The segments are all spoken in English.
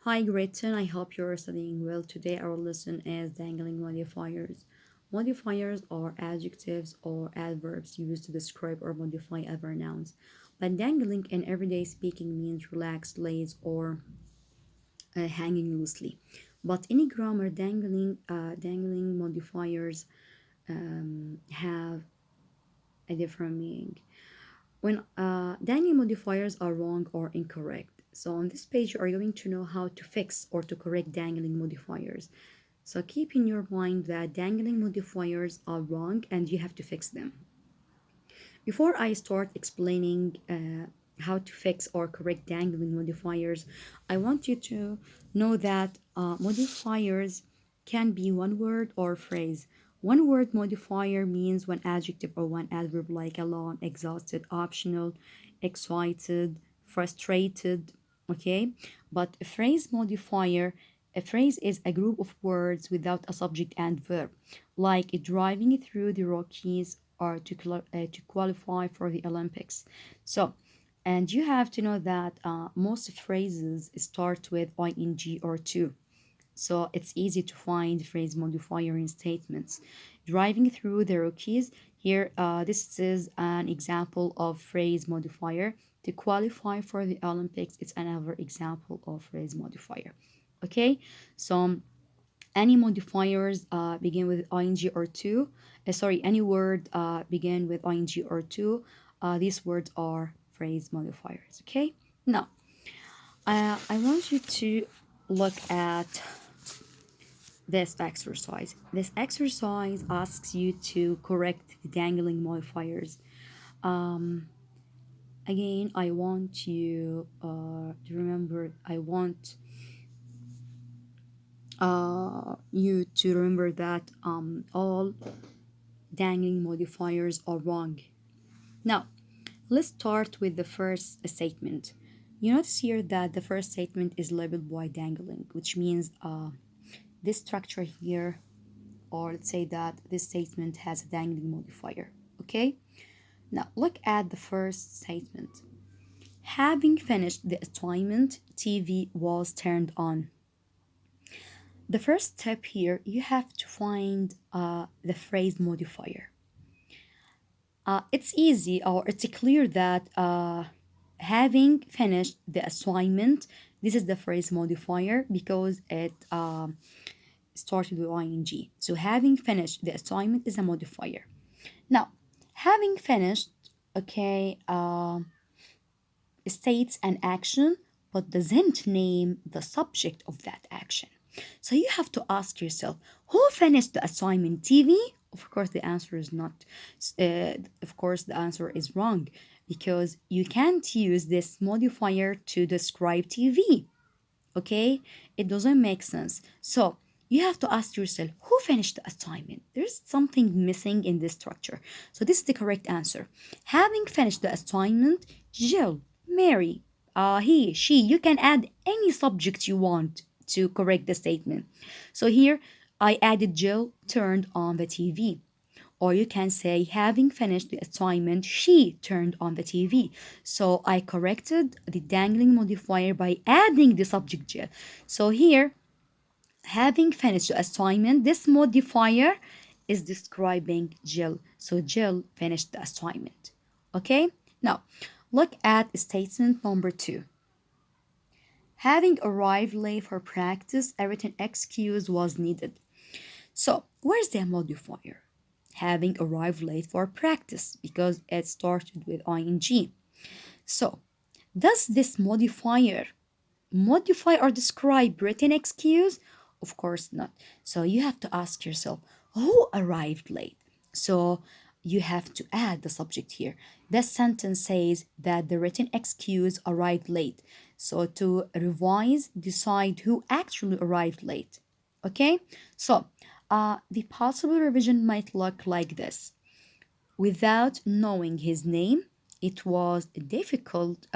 Hi Gretchen, I hope you're studying well. Today our lesson is dangling modifiers. Modifiers are adjectives or adverbs used to describe or modify other nouns. But dangling in everyday speaking means relaxed, lazy, or hanging loosely. But in grammar, dangling modifiers have a different meaning. When dangling modifiers are wrong or incorrect. So on this page, you are going to know how to fix or to correct dangling modifiers. So keep in your mind that dangling modifiers are wrong and you have to fix them. Before I start explaining how to fix or correct dangling modifiers, I want you to know that modifiers can be one word or phrase. One word modifier means one adjective or one adverb like alone, exhausted, optional, excited, frustrated, okay? But a phrase is a group of words without a subject and verb, like driving through the Rockies or to qualify for the Olympics. So, and you have to know that most phrases start with ing or to. So it's easy to find phrase modifier in statements. Driving through the Rockies, here, this is an example of phrase modifier. To qualify for the Olympics, it's another example of phrase modifier. Okay, so any modifiers begin with ing or to. Sorry, any word begin with ing or to. These words are phrase modifiers. Okay, now I want you to look at this exercise. This exercise asks you to correct the dangling modifiers. Again, I want you to remember, I want you to remember that all dangling modifiers are wrong. Now, let's start with the first statement. You notice here that the first statement is labeled by dangling, which means this structure here, or let's say that this statement has a dangling modifier. Okay? Now, look at the first statement. Having finished the assignment, TV was turned on. The first step here, you have to find the phrase modifier. It's easy or it's clear that having finished the assignment, this is the phrase modifier because it started with ing. So having finished the assignment is a modifier. Now, having finished, okay, states an action but doesn't name the subject of that action. So you have to ask yourself, who finished the assignment? TV? Of course, the answer is not. Of course, the answer is wrong because you can't use this modifier to describe TV. Okay, it doesn't make sense. So you have to ask yourself, who finished the assignment? There's something missing in this structure. So this is the correct answer. Having finished the assignment, Jill, Mary, he, she, you can add any subject you want to correct the statement. So here I added Jill turned on the TV. Or you can say, having finished the assignment, she turned on the TV. So I corrected the dangling modifier by adding the subject Jill. So here, having finished the assignment, this modifier is describing Jill. So Jill finished the assignment. Okay? Now, look at statement number 2. Having arrived late for practice, a written excuse was needed. So, where's the modifier? Having arrived late for practice because it started with ing. So, does this modifier modify or describe written excuse? Of course not. So, you have to ask yourself, who arrived late? So, you have to add the subject here. This sentence says that the written excuse arrived late. So, to revise, decide who actually arrived late. Okay? So, the possible revision might look like this. Without knowing his name, it was difficult.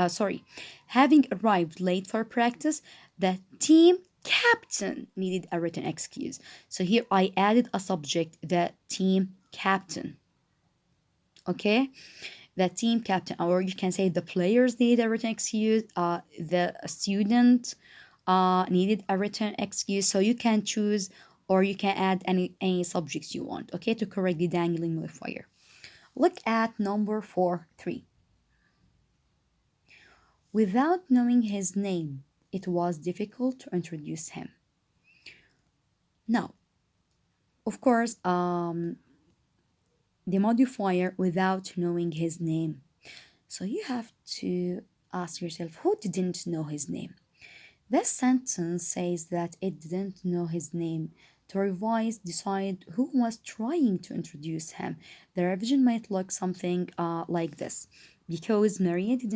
Having arrived late for practice, the team captain needed a written excuse. So here I added a subject, the team captain. Okay, the team captain, or you can say the players need a written excuse. The student needed a written excuse. So you can choose or you can add any subjects you want, okay, to correct the dangling modifier. Look at number 4.3. Without knowing his name, it was difficult to introduce him. Now, of course, the modifier without knowing his name. So you have to ask yourself, who didn't know his name? This sentence says that it didn't know his name. To revise, decide who was trying to introduce him. The revision might look something like this. Because Maria did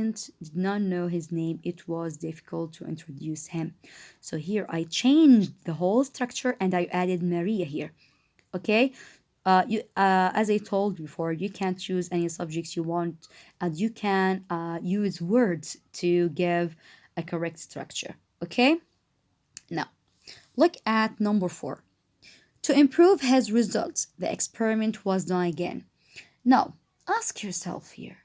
not know his name, it was difficult to introduce him. So here I changed the whole structure and I added Maria here. Okay, as I told before, you can choose any subjects you want, and you can use words to give a correct structure. Okay, now look at number 4. To improve his results, the experiment was done again. Now ask yourself here,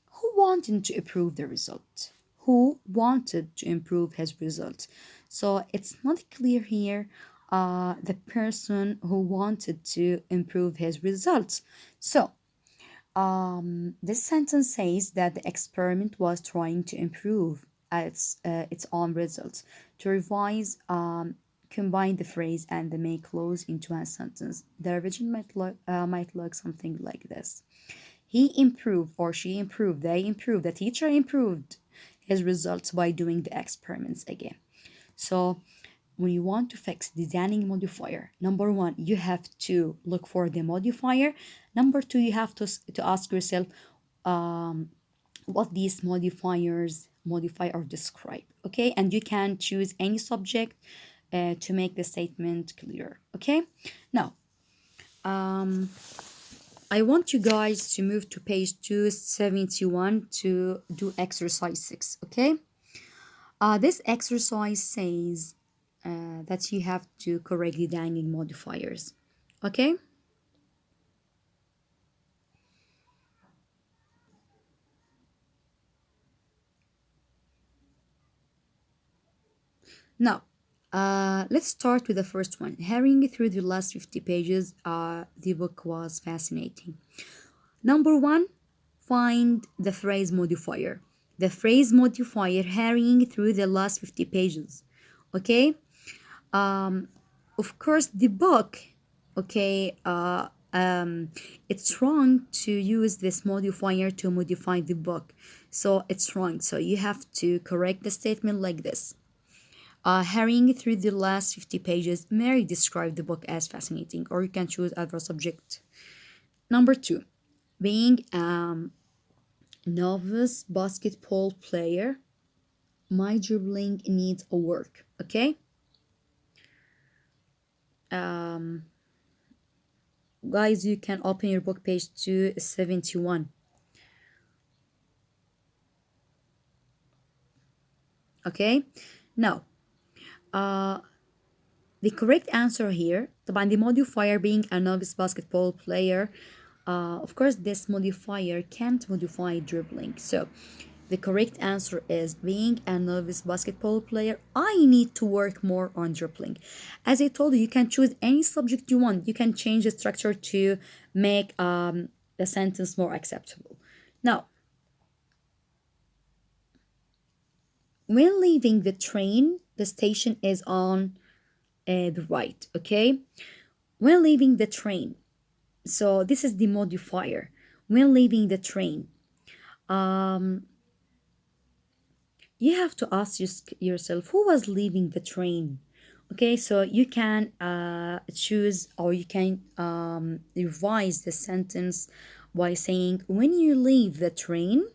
who wanted to improve the result? Who wanted to improve his result? So it's not clear here the person who wanted to improve his results. So this sentence says that the experiment was trying to improve its own results. To revise, combine the phrase and the main clause into a sentence. The revision might look something like this. He improved or she improved, they improved, the teacher improved his results by doing the experiments again. So when you want to fix the Danning modifier, number 1, you have to look for the modifier. Number 2, you have to ask yourself what these modifiers modify or describe. Okay, and you can choose any subject to make the statement clear. Okay, now I want you guys to move to page 271 to do exercise 6, okay? This exercise says that you have to correct the dangling modifiers, okay? Now, let's start with the first one. Hurrying through the last 50 pages, the book was fascinating. Number 1, find the phrase modifier. The phrase modifier hurrying through the last 50 pages, okay? um, of course the book, okay, it's wrong to use this modifier to modify the book, so it's wrong. So you have to correct the statement like this. Hurrying through the last 50 pages, Mary described the book as fascinating, or you can choose other subject. Number 2, being novice basketball player, my dribbling needs a work, okay? Guys, you can open your book page 271. Okay, now the correct answer here, طبعا the modifier being a novice basketball player, of course this modifier can't modify dribbling, so the correct answer is being a novice basketball player, I need to work more on dribbling. As I told you, you can choose any subject you want. You can change the structure to make the sentence more acceptable. Now, when leaving the train, the station is on the right, okay? When leaving the train, so this is the modifier. When leaving the train, you have to ask yourself who was leaving the train. Okay, so you can choose or you can revise the sentence by saying when you leave the train,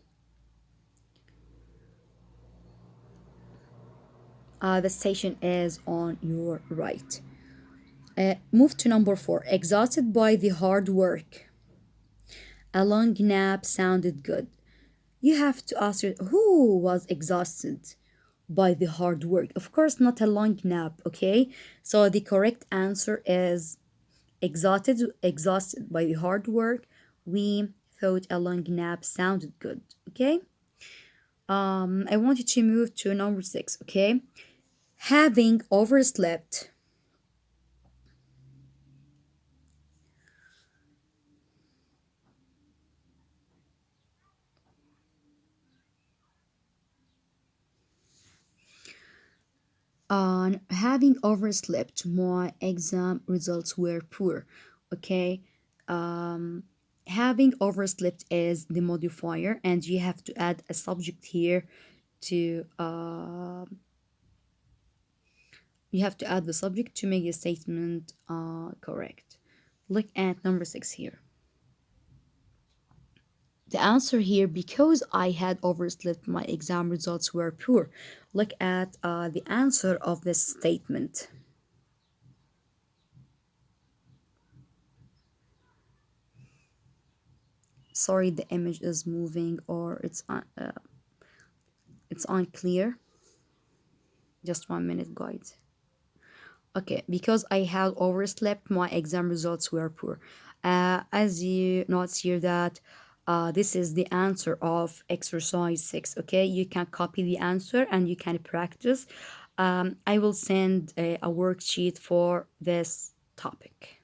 the station is on your right. Move to number 4. Exhausted by the hard work, a long nap sounded good. You have to ask who was exhausted by the hard work. Of course, not a long nap, okay? So the correct answer is exhausted by the hard work. We thought a long nap sounded good, okay? I want you to move to number six, okay? Having overslept on having overslept, my exam results were poor. Okay. Um, Having overslept is the modifier, and you have to add a subject here to you have to add the subject to make your statement correct. Look at number six here. The answer here, because I had overslept, my exam results were poor. Look at the answer of this statement. Sorry, the image is moving or it's unclear. Just 1 minute, guys. Okay, because I had overslept, my exam results were poor. As you notice here that this is the answer of exercise 6. Okay, you can copy the answer and you can practice. I will send a worksheet for this topic.